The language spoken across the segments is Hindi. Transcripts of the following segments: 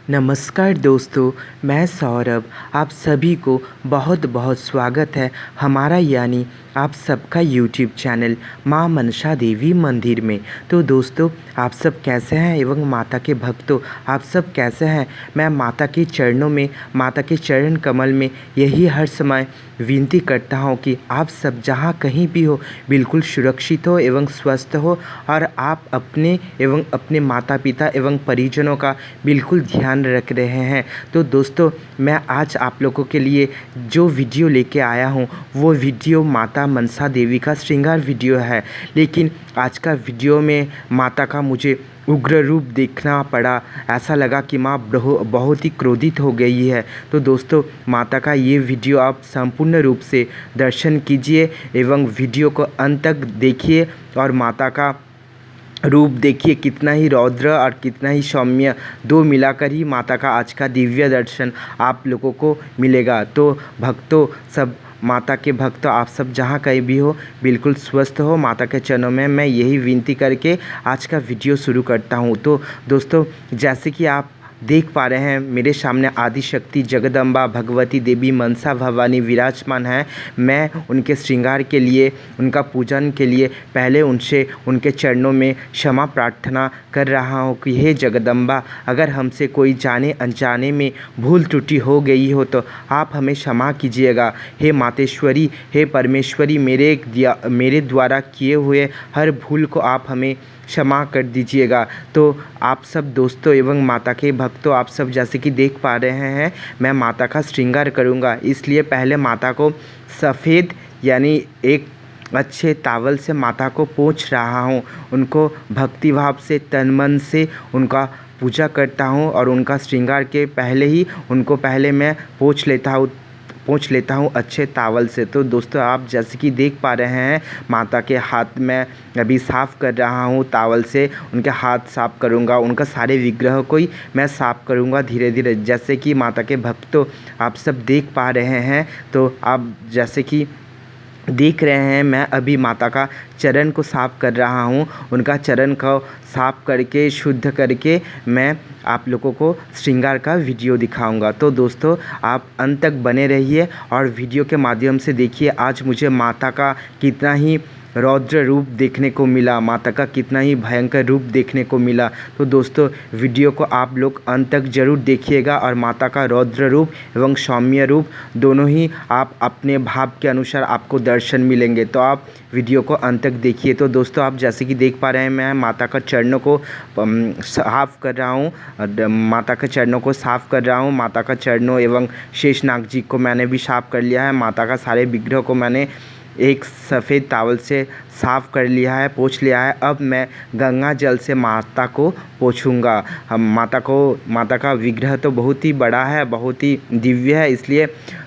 नमस्कार दोस्तों, मैं सौरभ। आप सभी को बहुत बहुत स्वागत है हमारा यानी आप सबका यूट्यूब चैनल माँ मनसा देवी मंदिर में। तो दोस्तों, आप सब कैसे हैं एवं माता के भक्तों आप सब कैसे हैं। मैं माता के चरणों में, माता के चरण कमल में यही हर समय विनती करता हूँ कि आप सब जहाँ कहीं भी हो बिल्कुल सुरक्षित हो एवं स्वस्थ हो और आप अपने एवं अपने माता पिता एवं परिजनों का बिल्कुल ध्यान रख रहे हैं। तो दोस्तों, मैं आज आप लोगों के लिए जो वीडियो लेके आया हूँ वो वीडियो माता मनसा देवी का श्रृंगार वीडियो है। लेकिन आज का वीडियो में माता का मुझे उग्र रूप देखना पड़ा। ऐसा लगा कि माँ बहुत ही क्रोधित हो गई है। तो दोस्तों, माता का ये वीडियो आप संपूर्ण रूप से दर्शन कीजिए एवं वीडियो को अंत तक देखिए और माता का रूप देखिए, कितना ही रौद्र और कितना ही सौम्य, दो मिलाकर ही माता का आज का दिव्य दर्शन आप लोगों को मिलेगा। तो भक्तों, सब माता के भक्तों आप सब जहाँ कहीं भी हो बिल्कुल स्वस्थ हो। माता के चरणों में मैं यही विनती करके आज का वीडियो शुरू करता हूँ। तो दोस्तों, जैसे कि आप देख पा रहे हैं मेरे सामने आदिशक्ति जगदम्बा भगवती देवी मनसा भवानी विराजमान है। मैं उनके श्रृंगार के लिए, उनका पूजन के लिए पहले उनसे उनके चरणों में क्षमा प्रार्थना कर रहा हूँ कि हे जगदम्बा, अगर हमसे कोई जाने अनजाने में भूल त्रुटि हो गई हो तो आप हमें क्षमा कीजिएगा। हे मातेश्वरी, हे परमेश्वरी, मेरे द्वारा किए हुए हर भूल को आप हमें क्षमा कर दीजिएगा। तो आप सब दोस्तों एवं माता के भक्तों आप सब जैसे कि देख पा रहे हैं, मैं माता का श्रृंगार करूंगा। इसलिए पहले माता को सफ़ेद यानी एक अच्छे तावल से माता को पोंछ रहा हूं। उनको भक्ति भाव से तन मन से उनका पूजा करता हूं और उनका श्रृंगार के पहले ही उनको पहले मैं पोंछ लेता हूँ अच्छे तावल से। तो दोस्तों, आप जैसे कि देख पा रहे हैं माता के हाथ में अभी साफ़ कर रहा हूँ तावल से। उनके हाथ साफ़ करूँगा, उनका सारे विग्रह को ही मैं साफ़ करूँगा धीरे धीरे, जैसे कि माता के भक्तों आप सब देख पा रहे हैं। तो आप जैसे कि देख रहे हैं मैं अभी माता का चरण को साफ़ कर रहा हूँ। उनका चरण को साफ़ करके शुद्ध करके मैं आप लोगों को श्रृंगार का वीडियो दिखाऊंगा। तो दोस्तों, आप अंत तक बने रहिए और वीडियो के माध्यम से देखिए आज मुझे माता का कितना ही रौद्र रूप देखने को मिला, माता का कितना ही भयंकर रूप देखने को मिला। तो दोस्तों, वीडियो को आप लोग अंत तक ज़रूर देखिएगा और माता का रौद्र रूप एवं सौम्य रूप दोनों ही आप अपने भाव के अनुसार आपको दर्शन मिलेंगे। तो आप वीडियो को अंत तक देखिए। तो दोस्तों, आप जैसे कि देख पा रहे हैं मैं माता का चरणों को साफ़ कर रहा हूँ, माता के चरणों को साफ़ कर रहा हूँ। माता का चरणों एवं शेषनाग जी को मैंने भी साफ़ कर लिया है। माता का सारे विग्रह को मैंने एक सफ़ेद तावल से साफ़ कर लिया है, पोंछ लिया है। अब मैं गंगा जल से माता को पोंछूंगा। हम माता का विग्रह तो बहुत ही बड़ा है, बहुत ही दिव्य है, इसलिए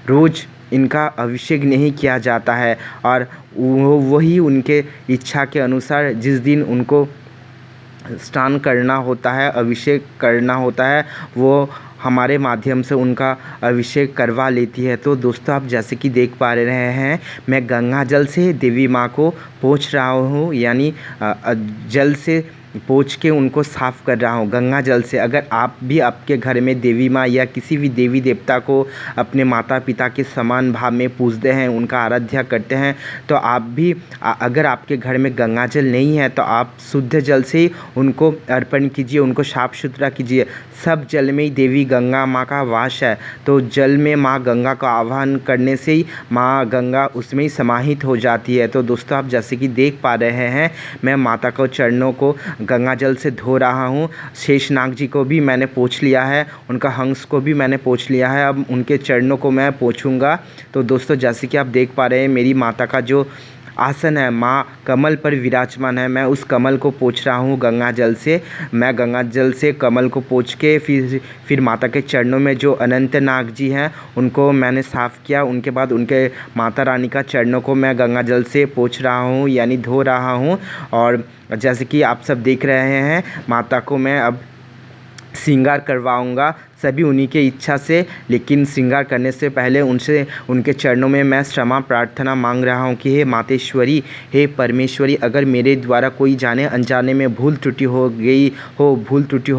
रोज़ इनका अभिषेक नहीं किया जाता है और वही उनके इच्छा के अनुसार जिस दिन उनको स्नान करना होता है, अभिषेक करना होता है, वो हमारे माध्यम से उनका अभिषेक करवा लेती है। तो दोस्तों, आप जैसे कि देख पा रहे हैं मैं गंगा जल से देवी माँ को पोंछ रहा हूँ, यानी जल से पोंछ के उनको साफ़ कर रहा हूँ गंगा जल से। अगर आप भी आपके घर में देवी माँ या किसी भी देवी देवता को अपने माता पिता के समान भाव में पूजते हैं, उनका आराध्या करते हैं, तो आप भी अगर आपके घर में गंगा जल नहीं है तो आप शुद्ध जल से ही उनको अर्पण कीजिए, उनको साफ़ सुथरा कीजिए। सब जल में ही देवी गंगा माँ का वास है, तो जल में माँ गंगा का आह्वान करने से ही माँ गंगा उसमें ही समाहित हो जाती है। तो दोस्तों, आप जैसे कि देख पा रहे हैं मैं माता को चरणों को गंगा जल से धो रहा हूँ। शेषनाग जी को भी मैंने पोंछ लिया है, उनका हंस को भी मैंने पोंछ लिया है। अब उनके चरणों को मैं पोंछूंगा। तो दोस्तों, जैसे कि आप देख पा रहे हैं मेरी माता का जो आसन है, माँ कमल पर विराजमान है, मैं उस कमल को पोंछ रहा हूँ गंगा जल से। मैं गंगा जल से कमल को पोंछ के फिर माता के चरणों में जो अनंत नाग जी हैं उनको मैंने साफ़ किया। उनके बाद उनके माता रानी का चरणों को मैं गंगा जल से पोंछ रहा हूँ, यानी धो रहा हूँ। और जैसे कि आप सब देख रहे हैं माता को मैं अब श्रृंगार करवाऊंगा सभी उन्हीं के इच्छा से। लेकिन श्रृंगार करने से पहले उनसे उनके चरणों में मैं क्षमा प्रार्थना मांग रहा हूँ कि हे मातेश्वरी, हे परमेश्वरी, अगर मेरे द्वारा कोई जाने अनजाने में भूल त्रुटि हो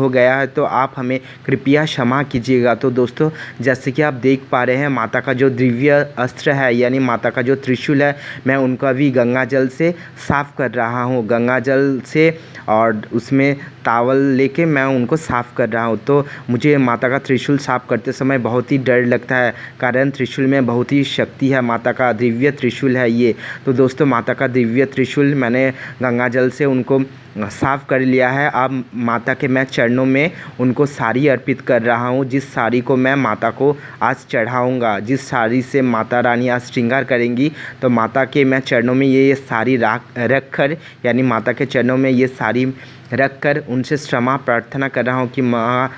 गया है तो आप हमें कृपया क्षमा कीजिएगा। तो दोस्तों, जैसे कि आप देख पा रहे हैं, माता का जो दिव्य अस्त्र है यानी माता का जो त्रिशूल है, मैं उनका भी गंगा जल से साफ़ कर रहा हूँ, गंगा जल से, और उसमें टावल लेके मैं उनको साफ़ कर रहा हूँ। तो मुझे माता का त्रिशूल साफ़ करते समय बहुत ही डर लगता है, कारण त्रिशूल में बहुत ही शक्ति है, माता का दिव्य त्रिशूल है ये। तो दोस्तों, माता का दिव्य त्रिशूल मैंने गंगा जल से उनको साफ़ कर लिया है। अब माता के मैं चरणों में उनको साड़ी अर्पित कर रहा हूँ, जिस साड़ी को मैं माता को आज चढ़ाऊँगा, जिस साड़ी से माता रानी आज श्रृंगार करेंगी। तो माता के मैं चरणों में ये साड़ी रख कर, यानी माता के चरणों में ये साड़ी रख कर उनसे क्षमा प्रार्थना कर रहा हूँ कि माँ,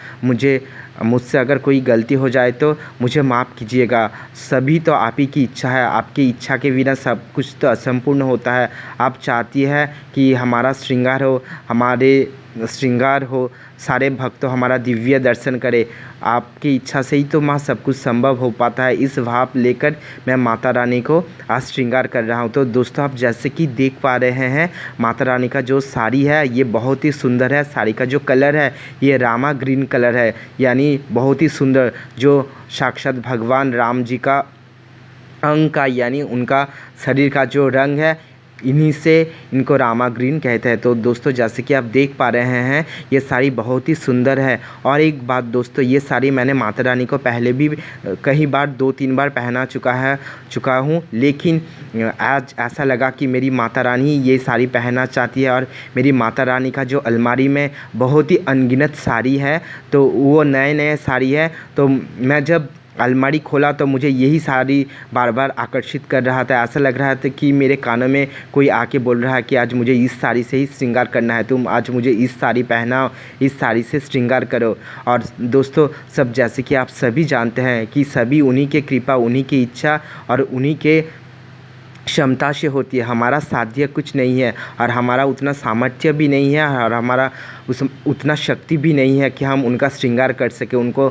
मुझसे अगर कोई गलती हो जाए तो मुझे माफ़ कीजिएगा। सभी तो आप ही की इच्छा है, आपकी इच्छा के बिना सब कुछ तो असंपूर्ण होता है। आप चाहती है कि हमारा श्रृंगार हो, सारे भक्तों हमारा दिव्य दर्शन करें। आपकी इच्छा से ही तो माँ सब कुछ संभव हो पाता है। इस भाव लेकर मैं माता रानी को आज श्रृंगार कर रहा हूँ। तो दोस्तों, आप जैसे कि देख पा रहे हैं, माता रानी का जो साड़ी है ये बहुत ही सुंदर है। साड़ी का जो कलर है ये रामा ग्रीन कलर है, यानी बहुत ही सुंदर, जो साक्षात भगवान राम जी का अंग का, यानी उनका शरीर का जो रंग है, इन्हीं से इनको रामा ग्रीन कहते हैं। तो दोस्तों, जैसे कि आप देख पा रहे हैं, ये साड़ी बहुत ही सुंदर है। और एक बात दोस्तों, ये साड़ी मैंने माता रानी को पहले भी कई बार 2-3 बार पहना चुका हूँ, लेकिन आज ऐसा लगा कि मेरी माता रानी ये साड़ी पहनना चाहती है। और मेरी माता रानी का जो अलमारी में बहुत ही अनगिनत साड़ी है, तो वो नए साड़ी है। तो मैं जब अलमारी खोला तो मुझे यही साड़ी बार बार आकर्षित कर रहा था। ऐसा लग रहा था कि मेरे कानों में कोई आके बोल रहा है कि आज मुझे इस साड़ी से ही श्रृंगार करना है, तुम आज मुझे इस साड़ी पहनाओ, इस साड़ी से श्रृंगार करो। और दोस्तों, सब जैसे कि आप सभी जानते हैं कि सभी उन्हीं के कृपा, उन्हीं की इच्छा और उन्हीं के क्षमता से होती है। हमारा साध्य कुछ नहीं है, और हमारा उतना सामर्थ्य भी नहीं है, और हमारा उतना शक्ति भी नहीं है कि हम उनका श्रृंगार कर सके, उनको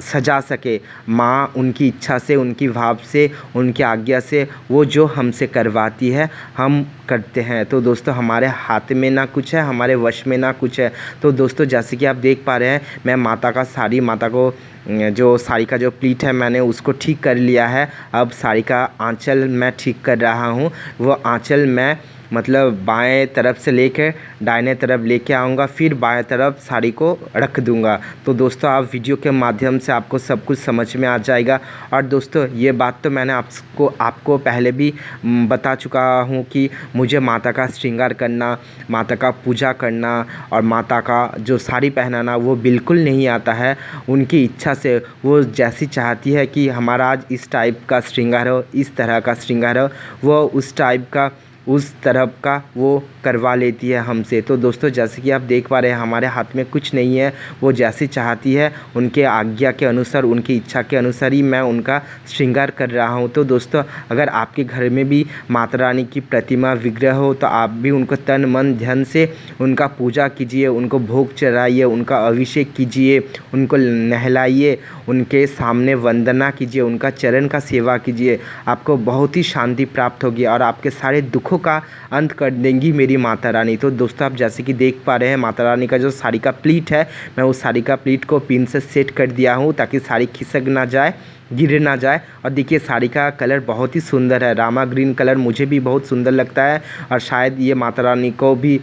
सजा सके। माँ उनकी इच्छा से, उनकी भाव से, उनकी आज्ञा से वो जो हमसे करवाती है हम करते हैं। तो दोस्तों, हमारे हाथ में ना कुछ है, हमारे वश में ना कुछ है। तो दोस्तों, जैसे कि आप देख पा रहे हैं, मैं माता को जो साड़ी का जो प्लीट है मैंने उसको ठीक कर लिया है। अब साड़ी का आंचल मैं ठीक कर रहा हूँ। वो आंचल मैं मतलब बाएं तरफ से लेकर दाहिने तरफ लेके आऊँगा, फिर बाएं तरफ साड़ी को रख दूँगा। तो दोस्तों, आप वीडियो के माध्यम से आपको सब कुछ समझ में आ जाएगा। और दोस्तों, ये बात तो मैंने आपको पहले भी बता चुका हूँ कि मुझे माता का श्रृंगार करना, माता का पूजा करना और माता का जो साड़ी पहनाना वो बिल्कुल नहीं आता है। उनकी इच्छा से वो जैसी चाहती है कि हमारा आज इस टाइप का श्रृंगार हो, इस तरह का श्रृंगार हो, वो उस टाइप का, उस तरफ का वो करवा लेती है हमसे। तो दोस्तों, जैसे कि आप देख पा रहे हैं, हमारे हाथ में कुछ नहीं है। वो जैसी चाहती है, उनके आज्ञा के अनुसार, उनकी इच्छा के अनुसार ही मैं उनका श्रृंगार कर रहा हूँ। तो दोस्तों, अगर आपके घर में भी माता रानी की प्रतिमा, विग्रह हो, तो आप भी उनको तन मन धन से उनका पूजा कीजिए, उनको भोग चढ़ाइए, उनका अभिषेक कीजिए, उनको नहलाइए, उनके सामने वंदना कीजिए, उनका चरण का सेवा कीजिए। आपको बहुत ही शांति प्राप्त होगी और आपके सारे दुखों का अंत कर देंगी मेरी माता रानी। तो दोस्तों, आप जैसे कि देख पा रहे हैं, माता रानी का जो साड़ी का प्लीट है, मैं उस साड़ी का प्लीट को पिन से सेट कर दिया हूँ ताकि साड़ी खिसक ना जाए, गिर ना जाए। और देखिए, साड़ी का कलर बहुत ही सुंदर है, रामा ग्रीन कलर मुझे भी बहुत सुंदर लगता है, और शायद ये माता रानी को भी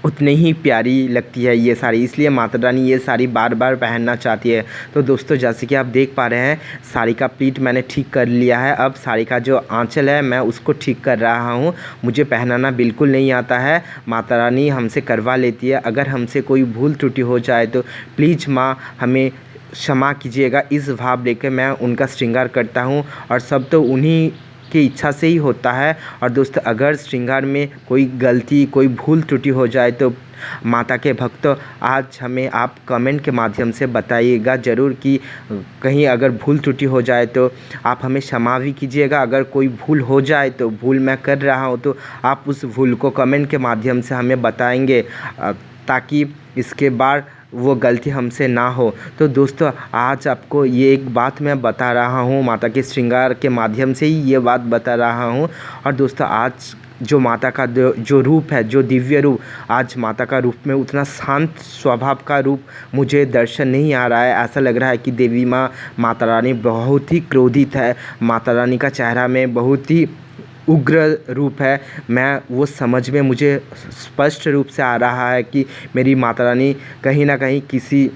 उतनी ही प्यारी लगती है ये साड़ी, इसलिए माता रानी ये साड़ी बार बार पहनना चाहती है। तो दोस्तों, जैसे कि आप देख पा रहे हैं, साड़ी का प्लीट मैंने ठीक कर लिया है। अब साड़ी का जो आंचल है मैं उसको ठीक कर रहा हूँ। मुझे पहनाना बिल्कुल नहीं आता है, माता रानी हमसे करवा लेती है। अगर हमसे कोई भूल त्रुटि हो जाए तो प्लीज़ माँ हमें क्षमा कीजिएगा, इस भाव लेकर मैं उनका श्रृंगार करता हूँ। और सब तो उन्हीं की इच्छा से ही होता है। और दोस्तों, अगर श्रृंगार में कोई गलती, कोई भूल त्रुटि हो जाए तो माता के भक्तों, आज हमें आप कमेंट के माध्यम से बताइएगा ज़रूर कि कहीं अगर भूल त्रुटि हो जाए तो आप हमें क्षमा भी कीजिएगा। अगर कोई भूल हो जाए तो, भूल मैं कर रहा हूँ तो आप उस भूल को कमेंट के माध्यम से हमें बताएंगे, ताकि इसके बाद वो गलती हमसे ना हो। तो दोस्तों आज आपको ये एक बात मैं बता रहा हूँ, माता के श्रृंगार के माध्यम से ही ये बात बता रहा हूँ। और दोस्तों आज जो माता का जो रूप है, जो दिव्य रूप, आज माता का रूप में उतना शांत स्वभाव का रूप मुझे दर्शन नहीं आ रहा है। ऐसा लग रहा है कि देवी माँ माता रानी बहुत ही क्रोधित है। माता रानी का चेहरा में बहुत ही उग्र रूप है। मैं वो समझ में मुझे स्पष्ट रूप से आ रहा है कि मेरी माता रानी कहीं ना कहीं किसी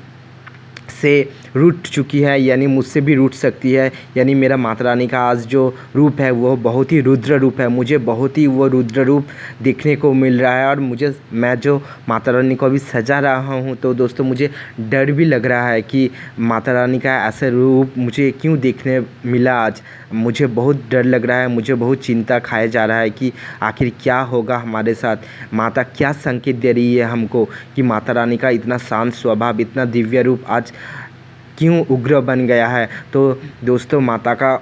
से रूठ चुकी है, यानी मुझसे भी रूठ सकती है। यानी मेरा माता रानी का आज जो रूप है वो बहुत ही रुद्र रूप है। मुझे बहुत ही वो रुद्र रूप देखने को मिल रहा है। और मैं जो माता रानी को अभी सजा रहा हूँ, तो दोस्तों मुझे डर भी लग रहा है कि माता रानी का ऐसा रूप मुझे क्यों देखने मिला आज। मुझे बहुत डर लग रहा है, मुझे बहुत चिंता खाया जा रहा है कि आखिर क्या होगा हमारे साथ। माता क्या संकेत दे रही है हमको कि माता रानी का इतना शांत स्वभाव, इतना दिव्य रूप आज क्यों उग्र बन गया है। तो दोस्तों माता का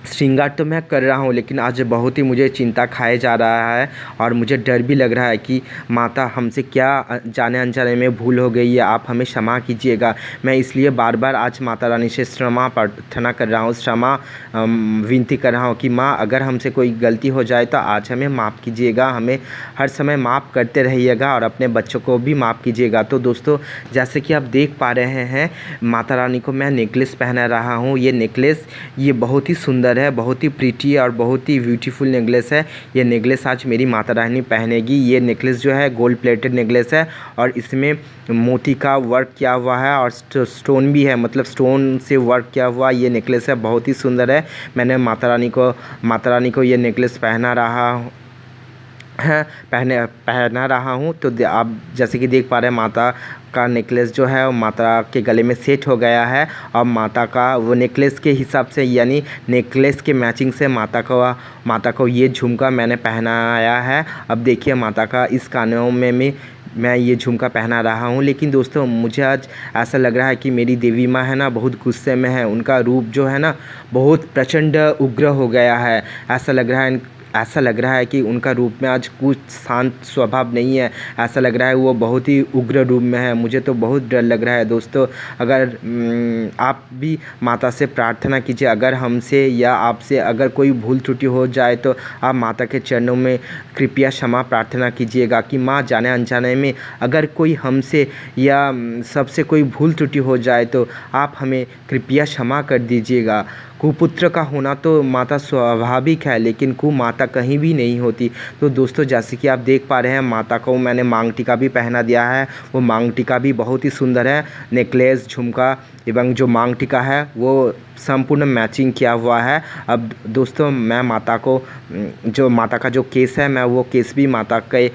श्रृंगार तो मैं कर रहा हूँ, लेकिन आज बहुत ही मुझे चिंता खाए जा रहा है। और मुझे डर भी लग रहा है कि माता हमसे क्या जाने अनजाने में भूल हो गई है, आप हमें क्षमा कीजिएगा। मैं इसलिए बार बार आज माता रानी से क्षमा प्रार्थना कर रहा हूँ, क्षमा विनती कर रहा हूँ कि माँ अगर हमसे कोई गलती हो जाए तो आज हमें माफ़ कीजिएगा। हमें हर समय माफ़ करते रहिएगा और अपने बच्चों को भी माफ़ कीजिएगा। तो दोस्तों जैसे कि आप देख पा रहे हैं, माता रानी को मैं नेकलेस पहना रहा हूँ। ये नेकलेस ये बहुत ही सुंदर है, बहुत ही प्रीटी और बहुत ही ब्यूटीफुल नेकलेस है। ये नेकलेस आज मेरी माता रानी पहनेगी। ये नेकलेस जो है गोल्ड प्लेटेड नेकलेस है और इसमें मोती का वर्क किया हुआ है और स्टोन भी है, मतलब स्टोन से वर्क किया हुआ ये नेकलेस है। बहुत ही सुंदर है। मैंने माता रानी को ये नेकलेस पहना रहा हूँ। तो आप जैसे कि देख पा रहे हैं, माता का नेकलेस जो है वो माता के गले में सेट हो गया है। और माता का वो नेकलेस के हिसाब से, यानी नेकलेस के मैचिंग से माता को ये झुमका मैंने पहनाया है। अब देखिए माता का इस कानों में मैं ये झुमका पहना रहा हूँ। लेकिन दोस्तों मुझे आज ऐसा लग रहा है कि मेरी देवी माँ है ना बहुत गुस्से में है। उनका रूप जो है ना बहुत प्रचंड उग्र हो गया है। ऐसा लग रहा है कि उनका रूप में आज कुछ शांत स्वभाव नहीं है। ऐसा लग रहा है वो बहुत ही उग्र रूप में है। मुझे तो बहुत डर लग रहा है। दोस्तों अगर आप भी माता से प्रार्थना कीजिए, अगर हमसे या आपसे अगर कोई भूल त्रुटि हो जाए तो आप माता के चरणों में कृपया क्षमा प्रार्थना कीजिएगा कि माँ जाने अनजाने में अगर कोई हमसे या सबसे कोई भूल त्रुटि हो जाए तो आप हमें कृपया क्षमा कर दीजिएगा। कुपुत्र का होना तो माता स्वाभाविक है, लेकिन कुमाता कहीं भी नहीं होती। तो दोस्तों जैसे कि आप देख पा रहे हैं, माता को मैंने मांग टीका भी पहना दिया है। वो मांग टीका भी बहुत ही सुंदर है। नेकलेस, झुमका एवं जो मांग टीका है वो संपूर्ण मैचिंग किया हुआ है। अब दोस्तों मैं माता का जो केस है, मैं वो केस भी माता के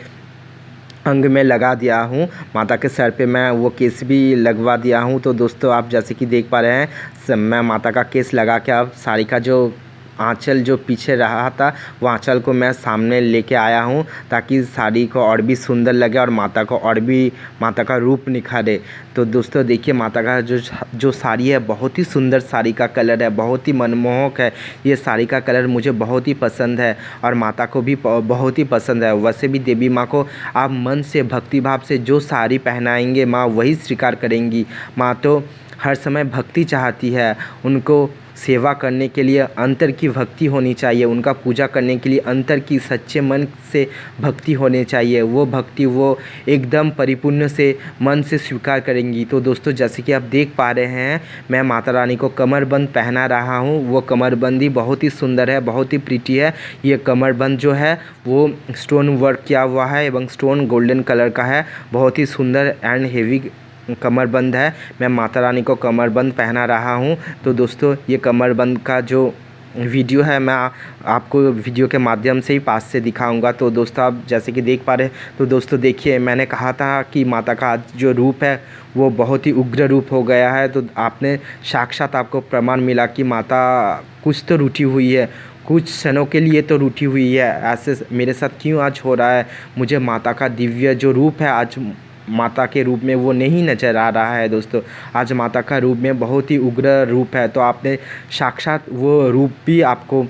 अंग में लगा दिया हूँ। माता के सर पे मैं वो केस भी लगवा दिया हूँ। तो दोस्तों आप जैसे कि देख पा रहे हैं, मैं माता का केस लगा के अब साड़ी का जो आंचल जो पीछे रहा था वो आंचल को मैं सामने लेके आया हूँ, ताकि साड़ी को और भी सुंदर लगे और माता को और भी माता का रूप निखारे। तो दोस्तों देखिए माता का जो साड़ी है बहुत ही सुंदर साड़ी का कलर है, बहुत ही मनमोहक है। ये साड़ी का कलर मुझे बहुत ही पसंद है और माता को भी बहुत ही पसंद है। वैसे भी देवी माँ को आप मन से भक्ति भाव से जो साड़ी पहनाएंगे माँ वही स्वीकार करेंगी। माँ तो हर समय भक्ति चाहती है। उनको सेवा करने के लिए अंतर की भक्ति होनी चाहिए, उनका पूजा करने के लिए अंतर की सच्चे मन से भक्ति होनी चाहिए। वो भक्ति वो एकदम परिपूर्ण से मन से स्वीकार करेंगी। तो दोस्तों जैसे कि आप देख पा रहे हैं, मैं माता रानी को कमरबंद पहना रहा हूँ। वो कमरबंदी बहुत ही सुंदर है, बहुत ही प्रीटी है। ये कमरबंद जो है वो स्टोन वर्क किया हुआ है एवं स्टोन गोल्डन कलर का है। बहुत ही सुंदर एंड हेवी कमरबंद है। मैं माता रानी को कमरबंद पहना रहा हूँ। तो दोस्तों ये कमरबंद का जो वीडियो है मैं आपको वीडियो के माध्यम से ही पास से दिखाऊंगा। तो दोस्तों आप जैसे कि देख पा रहे हैं, तो दोस्तों देखिए मैंने कहा था कि माता का आज जो रूप है वो बहुत ही उग्र रूप हो गया है। तो आपने साक्षात आपको प्रमाण मिला कि माता कुछ तो रूठी हुई है, कुछ क्षणों के लिए तो रूठी हुई है। ऐसे मेरे साथ क्यों आज हो रहा है? मुझे माता का दिव्य जो रूप है आज माता के रूप में वो नहीं नज़र आ रहा है। दोस्तों आज माता का रूप में बहुत ही उग्र रूप है। तो आपने साक्षात वो रूप भी आपको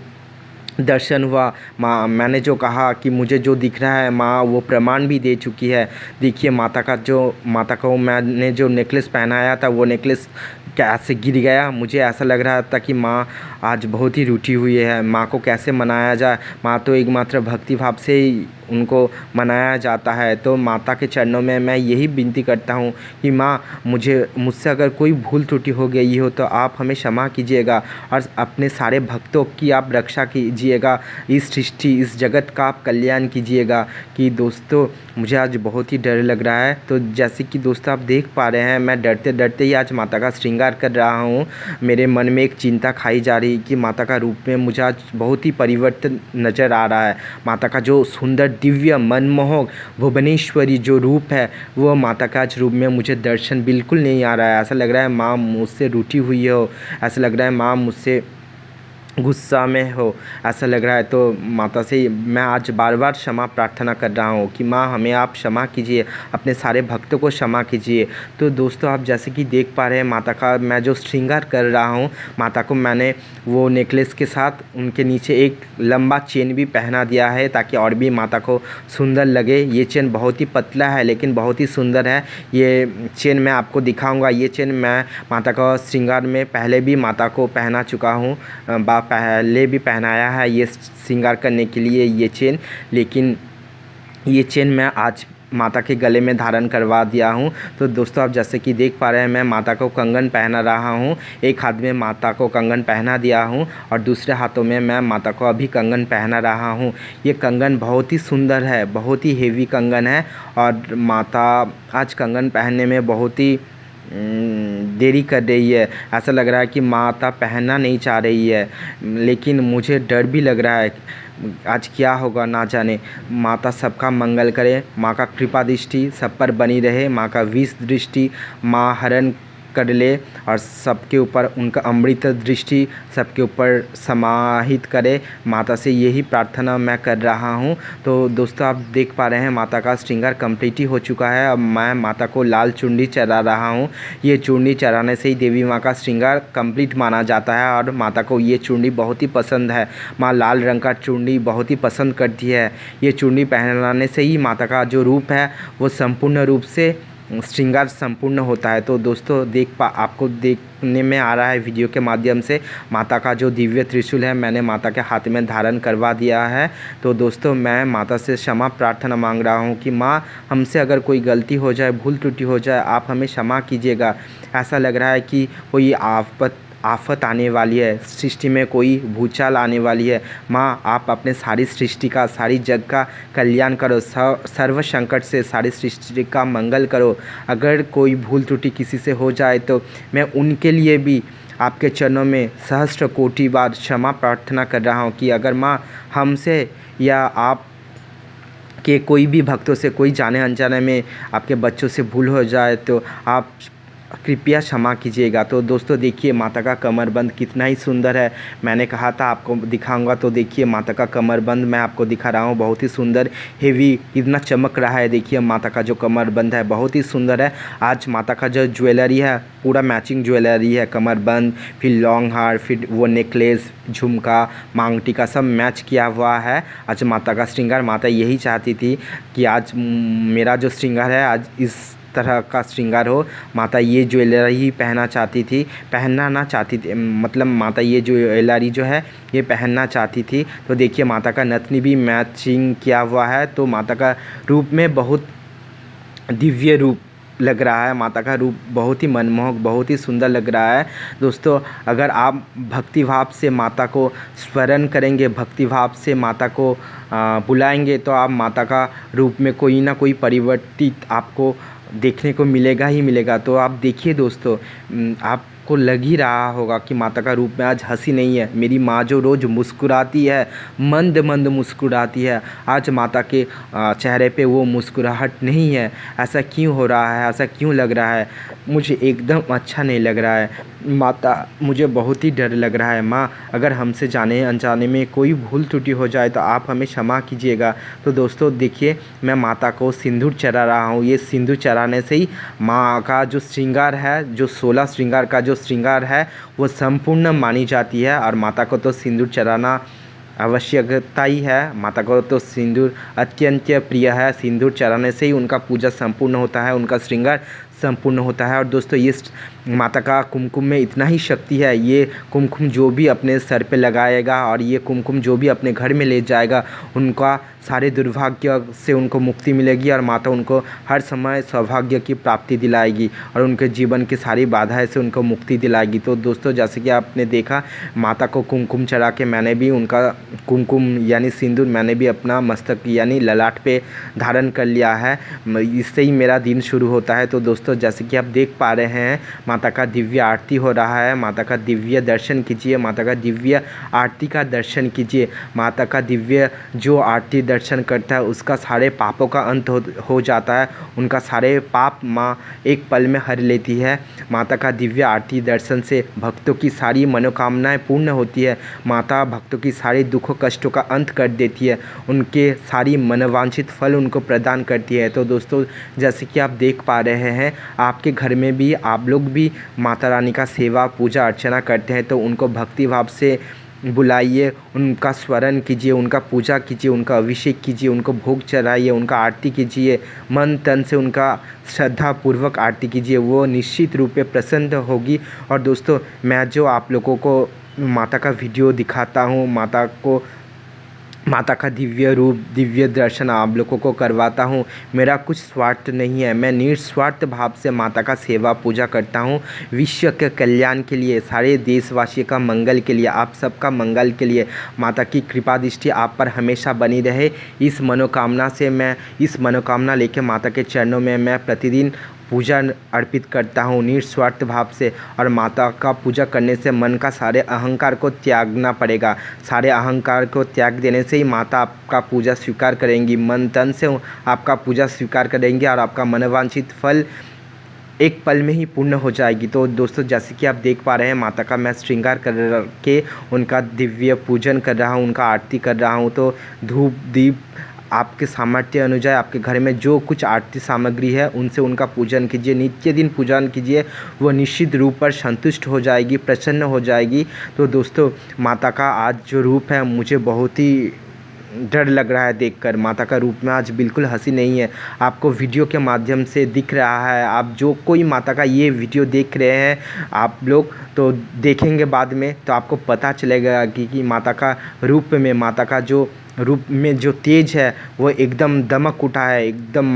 दर्शन हुआ। माँ, मैंने जो कहा कि मुझे जो दिख रहा है माँ वो प्रमाण भी दे चुकी है। देखिए माता को मैंने जो नेकलेस पहनाया था वो नेकलेस कैसे गिर गया। मुझे ऐसा लग रहा था कि माँ आज बहुत ही रूठी हुई है। माँ को कैसे मनाया जाए, माँ तो एकमात्र भक्ति भाव से ही उनको मनाया जाता है। तो माता के चरणों में मैं यही विनती करता हूँ कि माँ मुझसे अगर कोई भूल त्रुटि हो गई हो तो आप हमें क्षमा कीजिएगा और अपने सारे भक्तों की आप रक्षा कीजिएगा। इस सृष्टि इस जगत का आप कल्याण कीजिएगा। कि दोस्तों मुझे आज बहुत ही डर लग रहा है। तो जैसे कि दोस्तों आप देख पा रहे हैं मैं डरते डरते ही आज माता का श्रृंगार कर रहा हूँ। मेरे मन में एक चिंता खाई जा रही कि माता का रूप में मुझे आज बहुत ही परिवर्तन नज़र आ रहा है। माता का जो सुंदर दिव्य मनमोहक भुवनेश्वरी जो रूप है वो माता का आज रूप में मुझे दर्शन बिल्कुल नहीं आ रहा है। ऐसा लग रहा है माँ मुझसे रूठी हुई हो, ऐसा लग रहा है माँ मुझसे गुस्सा में हो, ऐसा लग रहा है। तो माता से मैं आज बार बार क्षमा प्रार्थना कर रहा हूँ कि माँ हमें आप क्षमा कीजिए, अपने सारे भक्तों को क्षमा कीजिए। तो दोस्तों आप जैसे कि देख पा रहे हैं माता का मैं जो श्रृंगार कर रहा हूँ, माता को मैंने वो नेकलेस के साथ उनके नीचे एक लंबा चेन भी पहना दिया है ताकि और भी माता को सुंदर लगे। ये चेन बहुत ही पतला है लेकिन बहुत ही सुंदर है। ये चेन मैं आपको दिखाऊंगा। ये चेन मैं माता का श्रृंगार में पहले भी माता को पहना चुका हूँ, पहले भी पहनाया है ये श्रृंगार करने के लिए ये चेन। लेकिन ये चेन मैं आज माता के गले में धारण करवा दिया हूँ। तो दोस्तों आप जैसे कि देख पा रहे हैं मैं माता को कंगन पहना रहा हूँ। एक हाथ में माता को कंगन पहना दिया हूँ और दूसरे हाथों में मैं माता को अभी कंगन पहना रहा हूँ। ये कंगन बहुत ही सुंदर है, बहुत ही हेवी कंगन है और माता आज कंगन पहनने में बहुत ही देरी कर रही है। ऐसा लग रहा है कि माता पहनना नहीं चाह रही है, लेकिन मुझे डर भी लग रहा है आज क्या होगा ना जाने। माता सबका मंगल करे, माँ का कृपा दृष्टि सब पर बनी रहे, माँ का विष दृष्टि माँ हरण कर ले और सबके ऊपर उनका अमृत दृष्टि सबके ऊपर समाहित करे। माता से यही प्रार्थना मैं कर रहा हूँ। तो दोस्तों आप देख पा रहे हैं माता का श्रृंगार कंप्लीट ही हो चुका है। अब मैं माता को लाल चुन्नी चढ़ा रहा हूँ। ये चुन्नी चढ़ाने से ही देवी माँ का श्रृंगार कंप्लीट माना जाता है और माता को ये चुन्नी बहुत ही पसंद है। माँ लाल रंग का चुन्नी बहुत ही पसंद करती है। ये चुन्नी पहनाने से ही माता का जो रूप है वो संपूर्ण रूप से श्रृंगार संपूर्ण होता है। तो दोस्तों आपको देखने में आ रहा है वीडियो के माध्यम से माता का जो दिव्य त्रिशूल है मैंने माता के हाथ में धारण करवा दिया है। तो दोस्तों मैं माता से क्षमा प्रार्थना मांग रहा हूँ कि माँ हमसे अगर कोई गलती हो जाए, भूल त्रुटि हो जाए, आप हमें क्षमा कीजिएगा। ऐसा लग रहा है कि कोई आफत आने वाली है, सृष्टि में कोई भूचाल आने वाली है। माँ आप अपने सारी सृष्टि का, सारी जग का कल्याण करो, सर्व संकट से सारी सृष्टि का मंगल करो। अगर कोई भूल त्रुटि किसी से हो जाए तो मैं उनके लिए भी आपके चरणों में सहस्त्र कोटि बार क्षमा प्रार्थना कर रहा हूँ कि अगर माँ हमसे या आप के कोई भी भक्तों से कोई जाने अनजाने में आपके बच्चों से भूल हो जाए तो आप कृपया क्षमा कीजिएगा। तो दोस्तों देखिए माता का कमरबंद कितना ही सुंदर है। मैंने कहा था आपको दिखाऊंगा, तो देखिए माता का कमरबंद मैं आपको दिखा रहा हूँ। बहुत ही सुंदर हेवी कितना चमक रहा है। देखिए माता का जो कमरबंद है बहुत ही सुंदर है। आज माता का जो ज्वेलरी है पूरा मैचिंग ज्वेलरी है, कमरबंद फिर लॉन्ग हार फिर वो नेकलेस झुमका मांग टीका सब मैच किया हुआ है। आज माता का श्रृंगार, माता यही चाहती थी कि आज मेरा जो श्रृंगार है आज इस तरह का श्रृंगार हो। माता ये ज्वेलरी ही पहनना चाहती थी, मतलब माता ये ज्वेलरी जो है ये पहनना चाहती थी। तो देखिए माता का नथनी भी मैचिंग किया हुआ है। तो माता का रूप में बहुत दिव्य रूप लग रहा है। माता का रूप बहुत ही मनमोहक, बहुत ही सुंदर लग रहा है। दोस्तों अगर आप भक्ति भाव से माता को स्मरण करेंगे, भक्ति भाव से माता को बुलाएंगे तो आप माता का रूप में कोई ना कोई परिवर्तित आपको देखने को मिलेगा ही मिलेगा। तो आप देखिए दोस्तों आपको लग ही रहा होगा कि माता का रूप में आज हंसी नहीं है। मेरी माँ जो रोज़ मुस्कुराती है, मंद मंद मुस्कुराती है, आज माता के चेहरे पे वो मुस्कुराहट नहीं है। ऐसा क्यों हो रहा है, ऐसा क्यों लग रहा है? मुझे एकदम अच्छा नहीं लग रहा है माता, मुझे बहुत ही डर लग रहा है। माँ अगर हमसे जाने अनजाने में कोई भूल त्रुटि हो जाए तो आप हमें क्षमा कीजिएगा। तो दोस्तों देखिए मैं माता को सिंदूर चढ़ा रहा हूँ। ये सिंदूर चढ़ाने से ही माँ का जो श्रृंगार है, जो 16 श्रृंगार का जो श्रृंगार है वो संपूर्ण मानी जाती है। और माता को तो सिंदूर चढ़ाना आवश्यकता ही है। माता को तो सिंदूर अत्यंत प्रिय है, सिंदूर चढ़ाने से ही उनका पूजा संपूर्ण होता है, उनका श्रृंगार संपूर्ण होता है। और दोस्तों ये माता का कुमकुम में इतना ही शक्ति है, ये कुमकुम जो भी अपने सर पे लगाएगा और ये कुमकुम जो भी अपने घर में ले जाएगा, उनका सारे दुर्भाग्य से उनको मुक्ति मिलेगी और माता उनको हर समय सौभाग्य की प्राप्ति दिलाएगी और उनके जीवन की सारी बाधाएं से उनको मुक्ति दिलाएगी। तो दोस्तों जैसे कि आपने देखा, माता को कुमकुम चढ़ा के मैंने भी उनका कुमकुम यानी सिंदूर मैंने भी अपना मस्तक यानी ललाट पे धारण कर लिया है। इससे ही मेरा दिन शुरू होता है। तो दोस्तों जैसे कि आप देख पा रहे हैं, माता का दिव्य आरती हो रहा है। माता का दिव्य दर्शन कीजिए, माता का दिव्य आरती का दर्शन कीजिए। माता का दिव्य जो आरती दर्शन करता है उसका सारे पापों का अंत हो जाता है, उनका सारे पाप माँ एक पल में हर लेती है। माता का दिव्य आरती दर्शन से भक्तों की सारी मनोकामनाएं पूर्ण होती है। माता भक्तों की सारी दुखों कष्टों का अंत कर देती है, उनके सारी मनोवांछित फल उनको प्रदान करती है। तो दोस्तों जैसे कि आप देख पा रहे हैं, आपके घर में भी आप लोग भी माता रानी का सेवा पूजा अर्चना करते हैं तो उनको भक्ति भाव से बुलाइए, उनका स्मरण कीजिए, उनका पूजा कीजिए, उनका अभिषेक कीजिए, उनको भोग चढ़ाइए, उनका आरती कीजिए, मन तन से उनका श्रद्धापूर्वक आरती कीजिए, वो निश्चित रूप से प्रसन्न होगी। और दोस्तों मैं जो आप लोगों को माता का वीडियो दिखाता हूँ, माता का दिव्य रूप दिव्य दर्शन आप लोगों को करवाता हूँ, मेरा कुछ स्वार्थ नहीं है, मैं निस्वार्थ भाव से माता का सेवा पूजा करता हूँ, विश्व के कल्याण के लिए, सारे देशवासियों का मंगल के लिए, आप सबका मंगल के लिए। माता की कृपा दृष्टि आप पर हमेशा बनी रहे, इस मनोकामना लेके माता के चरणों में मैं प्रतिदिन पूजा अर्पित करता हूँ निस्वार्थ भाव से। और माता का पूजा करने से मन का सारे अहंकार को त्यागना पड़ेगा, सारे अहंकार को त्याग देने से ही माता आपका पूजा स्वीकार करेंगी, मन तन से आपका पूजा स्वीकार करेंगी और आपका मनोवांछित फल एक पल में ही पूर्ण हो जाएगी। तो दोस्तों जैसे कि आप देख पा रहे हैं, माता का मैं श्रृंगार कर के उनका दिव्य पूजन कर रहा हूँ, उनका आरती कर रहा हूँ। तो धूप दीप आपके सामर्थ्य अनुसार आपके घर में जो कुछ आरती सामग्री है उनसे उनका पूजन कीजिए, नित्य दिन पूजन कीजिए, वो निश्चित रूप पर संतुष्ट हो जाएगी, प्रसन्न हो जाएगी। तो दोस्तों माता का आज जो रूप है मुझे बहुत ही डर लग रहा है देखकर। माता का रूप में आज बिल्कुल हंसी नहीं है, आपको वीडियो के माध्यम से दिख रहा है। आप जो कोई माता का ये वीडियो देख रहे हैं आप लोग तो देखेंगे बाद में तो आपको पता चलेगा कि माता का रूप में, माता का जो रूप में जो तेज है वो एकदम दमक उठा है, एकदम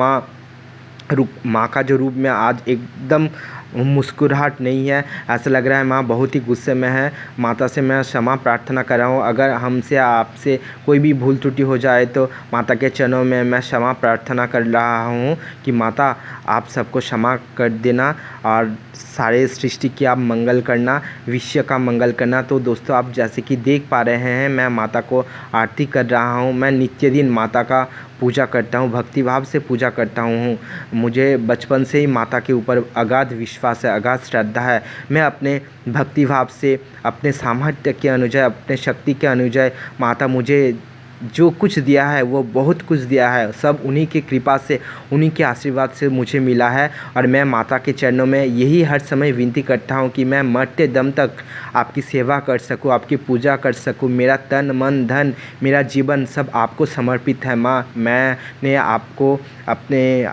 माँ का जो रूप में आज एकदम मुस्कुराहट नहीं है, ऐसा लग रहा है माँ बहुत ही गुस्से में है। माता से मैं क्षमा प्रार्थना कर रहा हूँ, अगर हमसे आपसे कोई भी भूल त्रुटि हो जाए तो माता के चरणों में मैं क्षमा प्रार्थना कर रहा हूँ कि माता आप सबको क्षमा कर देना और सारे सृष्टि की आप मंगल करना, विश्व का मंगल करना। तो दोस्तों आप जैसे कि देख पा रहे हैं, मैं माता को आरती कर रहा हूँ, मैं नित्य दिन माता का पूजा करता हूँ, भक्ति भाव से पूजा करता हूँ। मुझे बचपन से ही माता के ऊपर अगाध विश्वास है, अगाध श्रद्धा है। मैं अपने भक्ति भाव से, अपने सामर्थ्य के अनुसार, अपने शक्ति के अनुसार, माता मुझे जो कुछ दिया है वो बहुत कुछ दिया है, सब उन्हीं की कृपा से, उन्हीं के आशीर्वाद से मुझे मिला है। और मैं माता के चरणों में यही हर समय विनती करता हूँ कि मैं मरते दम तक आपकी सेवा कर सकूँ, आपकी पूजा कर सकूँ। मेरा तन मन धन, मेरा जीवन सब आपको समर्पित है माँ, मैंने आपको अपने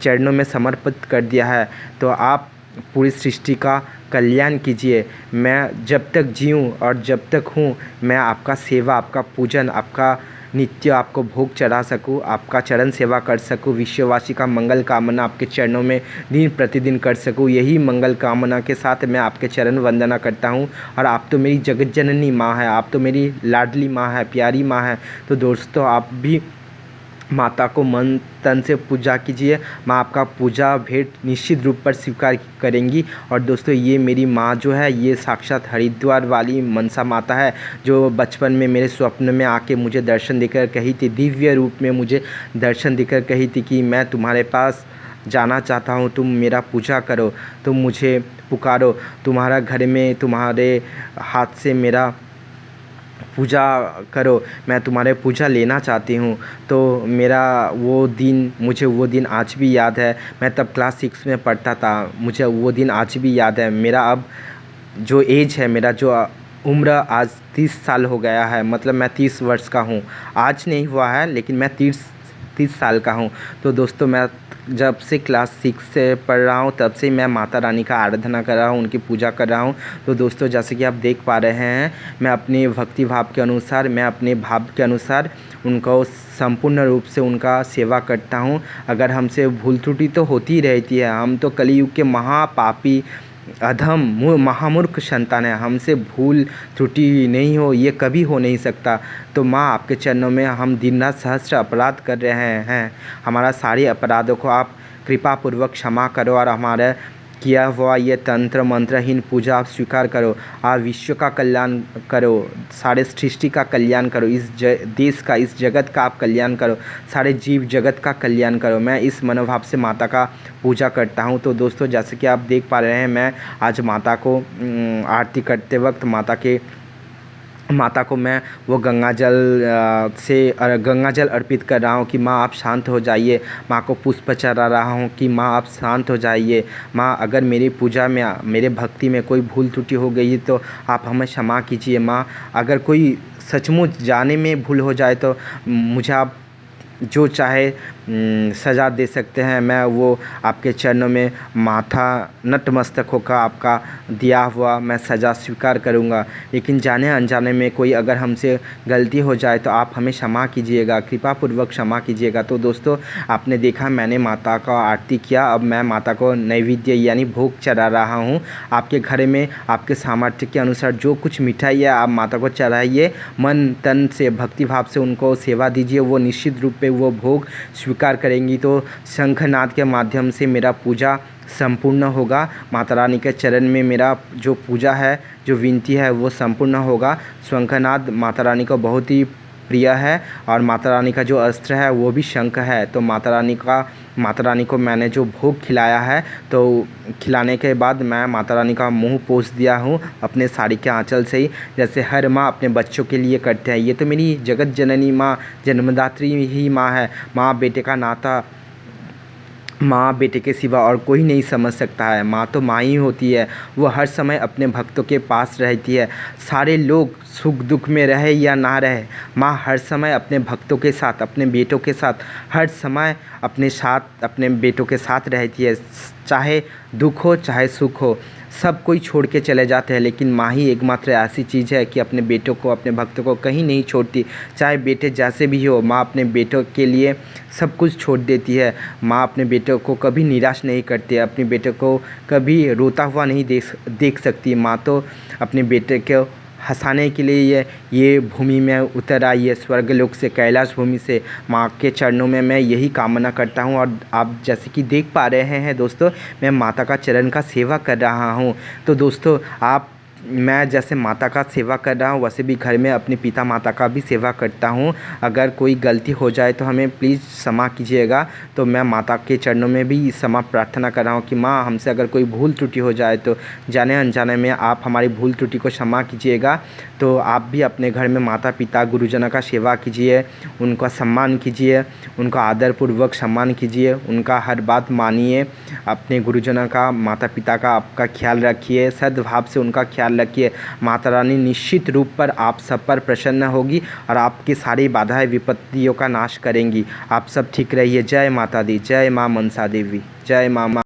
चरणों में समर्पित कर दिया है। तो आप पूरी सृष्टि का कल्याण कीजिए। मैं जब तक जीऊँ और जब तक हूँ मैं आपका सेवा, आपका पूजन, आपका नित्य आपको भोग चढ़ा सकूँ, आपका चरण सेवा कर सकूँ, विश्ववासी का मंगल कामना आपके चरणों में दिन प्रतिदिन कर सकूँ। यही मंगल कामना के साथ मैं आपके चरण वंदना करता हूँ। और आप तो मेरी जगत जननी माँ है, आप तो मेरी लाडली माँ है, प्यारी माँ है। तो दोस्तों आप भी माता को मन तन से पूजा कीजिए, माँ आपका पूजा भेंट निश्चित रूप पर स्वीकार करेंगी। और दोस्तों ये मेरी माँ जो है ये साक्षात हरिद्वार वाली मनसा माता है, जो बचपन में मेरे स्वप्न में आके मुझे दर्शन देकर कही थी, दिव्य रूप में मुझे दर्शन देकर कही थी कि मैं तुम्हारे पास जाना चाहता हूँ, तुम मेरा पूजा करो, तुम मुझे पुकारो, तुम्हारा घर में तुम्हारे हाथ से मेरा पूजा करो, मैं तुम्हारे पूजा लेना चाहती हूँ। तो मुझे वो दिन आज भी याद है। मैं तब क्लास 6 में पढ़ता था, मुझे वो दिन आज भी याद है। मेरा अब जो एज है, मेरा जो उम्र आज 30 साल हो गया है, मतलब मैं 30 वर्ष का हूँ। आज नहीं हुआ है लेकिन मैं 30 साल का हूँ। तो दोस्तों मैं जब से क्लास 6 से पढ़ रहा हूँ तब से मैं माता रानी का आराधना कर रहा हूँ, उनकी पूजा कर रहा हूँ। तो दोस्तों जैसे कि आप देख पा रहे हैं, मैं अपने भक्ति भाव के अनुसार, मैं अपने भाव के अनुसार उनको संपूर्ण रूप से उनका सेवा करता हूँ। अगर हमसे भूल त्रुटि तो होती ही रहती है, हम तो कलयुग के महापापी अधम महामूर्ख संतान है, हमसे भूल त्रुटि नहीं हो, ये कभी हो नहीं सकता। तो माँ आपके चरणों में हम दिन रात सहस्त्र अपराध कर रहे हैं, हमारा सारे अपराधों को आप कृपा पूर्वक क्षमा करो और हमारे किया हुआ ये तंत्र मंत्रहीन पूजा आप स्वीकार करो। आप विश्व का कल्याण करो, सारे सृष्टि का कल्याण करो, इस देश का, इस जगत का आप कल्याण करो, सारे जीव जगत का कल्याण करो। मैं इस मनोभाव से माता का पूजा करता हूँ। तो दोस्तों जैसे कि आप देख पा रहे हैं, मैं आज माता को आरती करते वक्त माता को मैं वो गंगा जल अर्पित कर रहा हूँ कि माँ आप शांत हो जाइए। माँ को पुष्प चढ़ा रहा हूँ कि माँ आप शांत हो जाइए। माँ अगर मेरी पूजा में, मेरे भक्ति में कोई भूल त्रुटि हो गई तो आप हमें क्षमा कीजिए। माँ अगर कोई सचमुच जाने में भूल हो जाए तो मुझे आप जो चाहे सज़ा दे सकते हैं। मैं वो आपके चरणों में माथा नतमस्तक होकर आपका दिया हुआ मैं सज़ा स्वीकार करूँगा। लेकिन जाने अनजाने में कोई अगर हमसे गलती हो जाए तो आप हमें क्षमा कीजिएगा, कृपा पूर्वक क्षमा कीजिएगा। तो दोस्तों आपने देखा मैंने माता का आरती किया, अब मैं माता को नैवेद्य यानी भोग चढ़ा रहा हूँ। आपके घर में आपके सामर्थ्य के अनुसार जो कुछ मिठाई है आप माता को चढ़ाइए, मन तन से भक्ति भाव से उनको सेवा दीजिए, वो निश्चित रूप में वो भोग स्वीकार करेंगी। तो शंखनाद के माध्यम से मेरा पूजा संपूर्ण होगा। माता रानी के चरण में मेरा जो पूजा है, जो विनती है वो संपूर्ण होगा। शंखनाद माता रानी को बहुत ही प्रिय है और माता रानी का जो अस्त्र है वो भी शंख है। तो माता रानी को मैंने जो भोग खिलाया है, तो खिलाने के बाद मैं माता रानी का मुंह पोंछ दिया हूँ अपने साड़ी के आंचल से ही, जैसे हर माँ अपने बच्चों के लिए करते हैं। ये तो मेरी जगत जननी माँ, जन्मदात्री ही माँ है। माँ बेटे का नाता, माँ बेटे के सिवा और कोई नहीं समझ सकता है। माँ तो माँ ही होती है, वो हर समय अपने भक्तों के पास रहती है। सारे लोग सुख दुख में रहे या ना रहे, माँ हर समय अपने भक्तों के साथ, अपने बेटों के साथ, हर समय अपने बेटों के साथ रहती है। चाहे दुख हो चाहे सुख हो, सब कोई छोड़ के चले जाते हैं, लेकिन माँ ही एकमात्र ऐसी चीज़ है कि अपने बेटों को, अपने भक्तों को कहीं नहीं छोड़ती। चाहे बेटे जैसे भी हो, माँ अपने बेटों के लिए सब कुछ छोड़ देती है। माँ अपने बेटों को कभी निराश नहीं करती है, अपने बेटे को कभी रोता हुआ नहीं देख सकती। माँ तो अपने बेटे को हंसाने के लिए ये भूमि में उतर आई है, स्वर्गलोक से, कैलाश भूमि से। माँ के चरणों में मैं यही कामना करता हूँ। और आप जैसे कि देख पा रहे हैं दोस्तों, मैं माता का चरण का सेवा कर रहा हूँ। तो दोस्तों मैं जैसे माता का सेवा कर रहा हूँ वैसे भी घर में अपनी पिता माता का भी सेवा करता हूँ। अगर कोई गलती हो जाए तो हमें प्लीज़ क्षमा कीजिएगा। तो मैं माता के चरणों में भी क्षमा प्रार्थना कर रहा हूँ कि माँ हमसे अगर कोई भूल त्रुटि हो जाए तो जाने अनजाने में आप हमारी भूल त्रुटि को क्षमा कीजिएगा। तो आप भी अपने घर में माता पिता गुरुजनों का सेवा कीजिए, उनका सम्मान कीजिए, उनका आदरपूर्वक सम्मान कीजिए, उनका हर बात मानिए, अपने गुरुजनों का, माता पिता का आपका ख्याल रखिए, सद्भाव से उनका ख्याल रखिए। माता रानी निश्चित रूप पर आप सब पर प्रसन्न होगी और आपकी सारी बाधाएं विपत्तियों का नाश करेंगी। आप सब ठीक रहिए। जय माता दी, जय माँ मनसा देवी, जय माँ।